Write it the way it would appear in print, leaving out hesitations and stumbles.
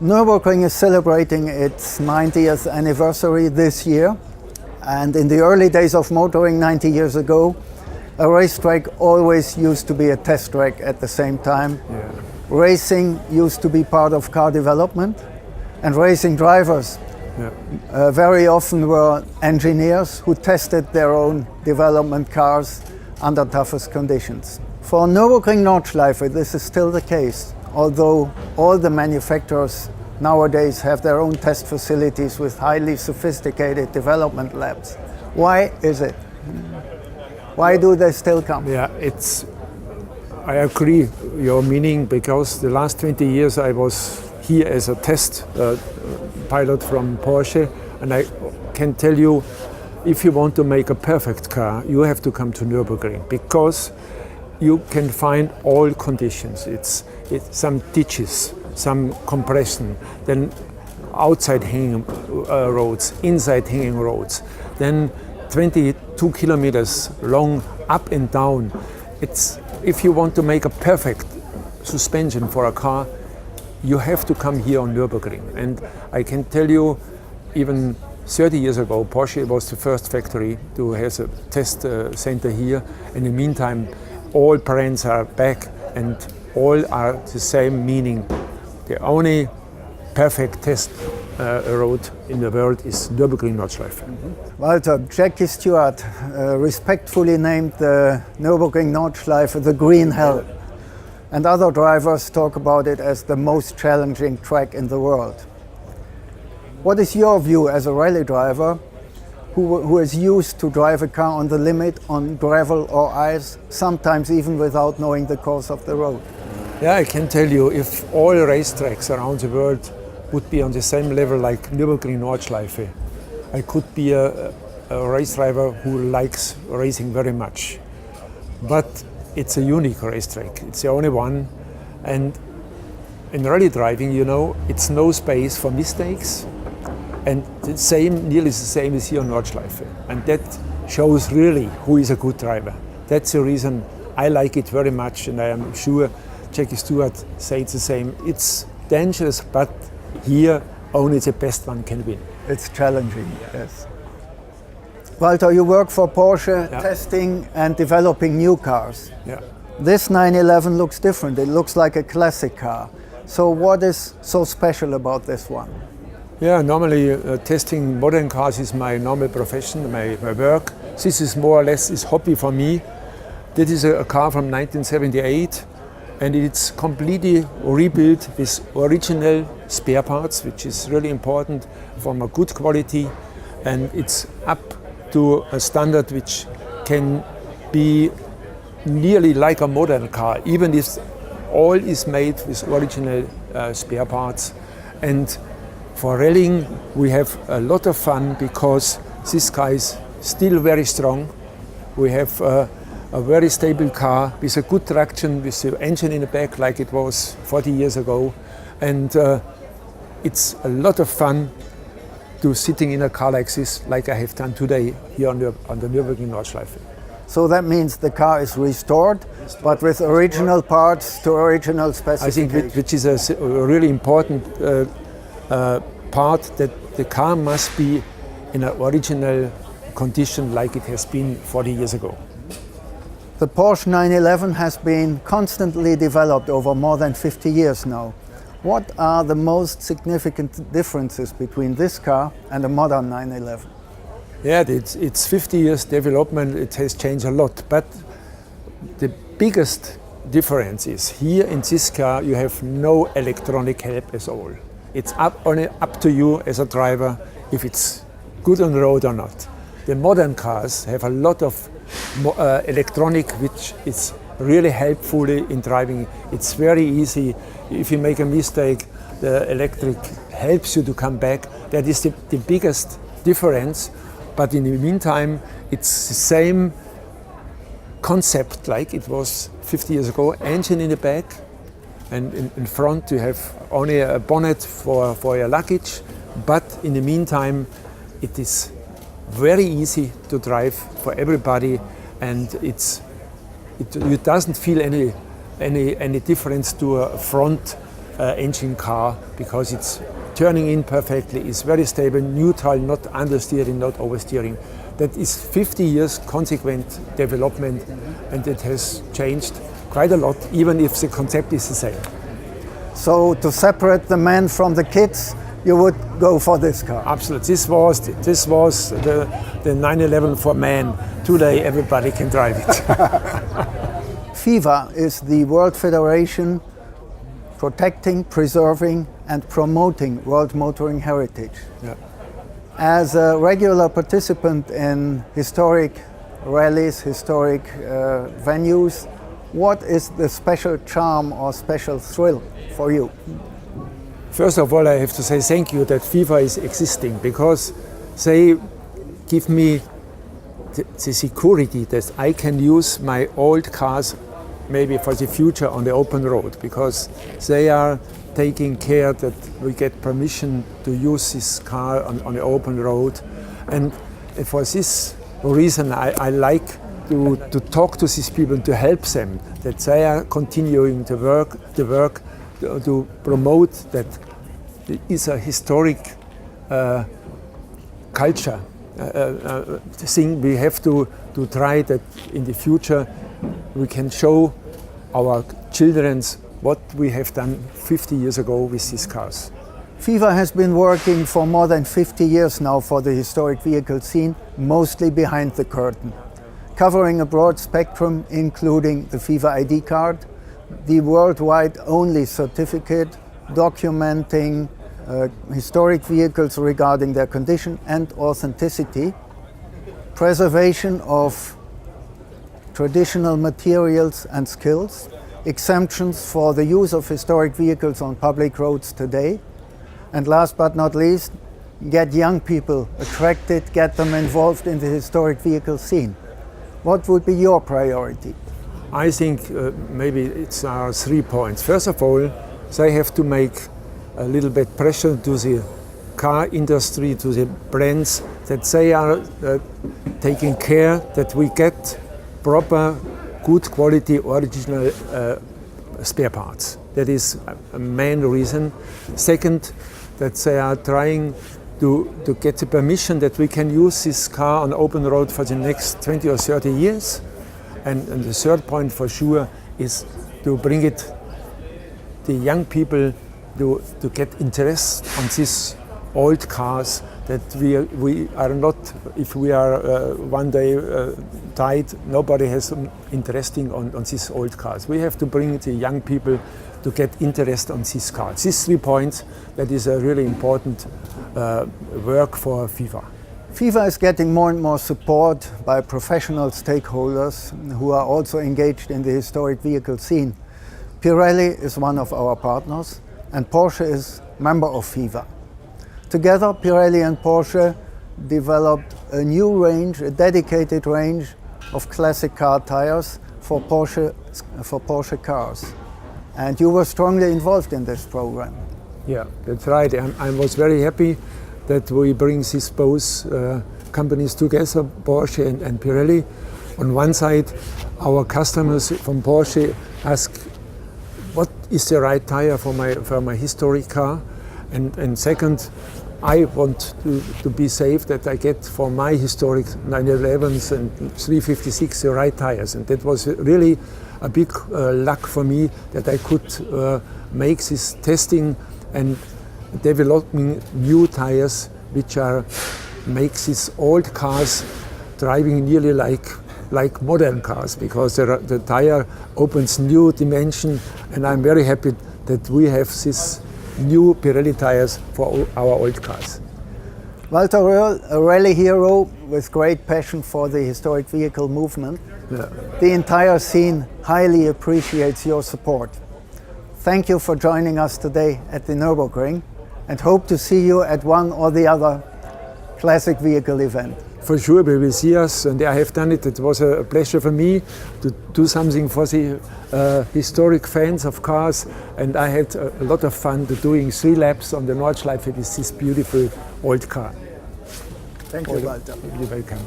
Nürburgring is celebrating its 90th anniversary this year, and in the early days of motoring 90 years ago, a racetrack always used to be a test track at the same time. Yeah. Racing used to be part of car development, and racing drivers very often were engineers who tested their own development cars under toughest conditions. For Nürburgring Nordschleife, this is still the case, although all the manufacturers nowadays have their own test facilities with highly sophisticated development labs. Why is it? Why do they still come? Yeah, I agree your meaning, because the last 20 years I was here as a test pilot from Porsche, and I can tell you, if you want to make a perfect car, you have to come to Nürburgring, because you can find all conditions. It's some ditches, some compression, then outside hanging roads, inside hanging roads, then 22 kilometers long up and down. If you want to make a perfect suspension for a car, you have to come here on Nürburgring. And I can tell you, even 30 years ago, Porsche was the first factory to have a test center here. In the meantime, all brands are back and all are the same meaning. The only perfect test road in the world is Nürburgring Nordschleife. Walter, Jackie Stewart respectfully named the Nürburgring Nordschleife the Green Hell, and other drivers talk about it as the most challenging track in the world. What is your view as a rally driver who is used to drive a car on the limit on gravel or ice, sometimes even without knowing the course of the road? Yeah, I can tell you, if all racetracks around the world would be on the same level like Nürburgring Nordschleife, I could be a race driver who likes racing very much. But it's a unique racetrack, it's the only one, and in rally driving, you know, it's no space for mistakes, and nearly the same is here on Nordschleife, and that shows really who is a good driver. That's the reason I like it very much, and I am sure Jackie Stewart says the same. It's dangerous, but here only the best one can win. It's challenging, yes. Walter, you work for Porsche, testing and developing new cars. Yeah. This 911 looks different. It looks like a classic car. So what is so special about this one? Yeah, normally testing modern cars is my normal profession, my work. This is more or less is hobby for me. This is a car from 1978, and it's completely rebuilt with original spare parts, which is really important, from a good quality, and it's up to a standard which can be nearly like a modern car, even if all is made with original spare parts. And for rallying, we have a lot of fun because this car is still very strong. We have a very stable car with a good traction, with the engine in the back like it was 40 years ago. And it's a lot of fun to sitting in a car like this, like I have done today here on the Nürburgring Nordschleife. So that means the car is restored, but with original parts to original specifications. I think which is a really important part, that the car must be in an original condition like it has been 40 years ago. The Porsche 911 has been constantly developed over more than 50 years now. What are the most significant differences between this car and a modern 911? Yeah, it's 50 years development, it has changed a lot, but the biggest difference is here in this car you have no electronic help at all. It's only up to you as a driver if it's good on the road or not. The modern cars have a lot of electronic, which is really helpful in driving. It's very easy. If you make a mistake, the electric helps you to come back. That is the biggest difference. But in the meantime, it's the same concept like it was 50 years ago. Engine in the back, and in front you have only a bonnet for your luggage. But in the meantime, it is very easy to drive for everybody, and it doesn't feel any difference to a front engine car because it's turning in perfectly, it's very stable, neutral, not understeering, not oversteering. That is 50 years consequent development, and it has changed quite a lot, even if the concept is the same. So to separate the men from the kids, you would go for this car? Absolutely. This was the 911 for men. Today everybody can drive it. FIVA is the World Federation protecting, preserving and promoting world motoring heritage. Yeah. As a regular participant in historic rallies, historic venues, what is the special charm or special thrill for you? First of all, I have to say thank you that FIVA is existing, because they give me the security that I can use my old cars maybe for the future on the open road, because they are taking care that we get permission to use this car on the open road. And for this reason I like to talk to these people, to help them, that they are continuing the work to promote that it is a historic culture thing. We have to try that in the future we can show our children what we have done 50 years ago with these cars. FIVA has been working for more than 50 years now for the historic vehicle scene, mostly behind the curtain, covering a broad spectrum including the FIVA ID card, the worldwide only certificate documenting historic vehicles regarding their condition and authenticity, preservation of traditional materials and skills, exemptions for the use of historic vehicles on public roads today, and last but not least, get young people attracted, get them involved in the historic vehicle scene. What would be your priority? I think maybe it's 3 points. First of all, they have to make a little bit pressure to the car industry, to the brands, that they are taking care that we get proper, good quality, original spare parts. That is a main reason. Second, that they are trying to get the permission that we can use this car on open road for the next 20 or 30 years. And the third point for sure is to bring the young people to get interest on these old cars, that we are not, if we are one day died, nobody has interesting on these old cars. We have to bring the young people to get interest on these cars. These 3 points, that is a really important work for FIVA. FIVA is getting more and more support by professional stakeholders who are also engaged in the historic vehicle scene. Pirelli is one of our partners, and Porsche is a member of FIVA. Together, Pirelli and Porsche developed a new range, a dedicated range of classic car tires for Porsche cars. And you were strongly involved in this program. Yeah, that's right. I was very happy that we bring these both companies together, Porsche and Pirelli. On one side, our customers from Porsche ask, what is the right tire for my historic car? And second, I want to be safe that I get for my historic 911s and 356 the right tires. And that was really a big luck for me, that I could make this testing and developing new tires which make these old cars driving nearly like modern cars, because the tire opens new dimension, and I'm very happy that we have this new Pirelli tires for our old cars. Walter Röhrl, a rally hero with great passion for the historic vehicle movement. Yeah. The entire scene highly appreciates your support. Thank you for joining us today at the Nürburgring, and hope to see you at one or the other classic vehicle event. For sure, we will see us, and I have done it. It was a pleasure for me to do something for the historic fans of cars, and I had a lot of fun doing 3 laps on the Nordschleife with this beautiful old car. Thank you, Walter. You're welcome.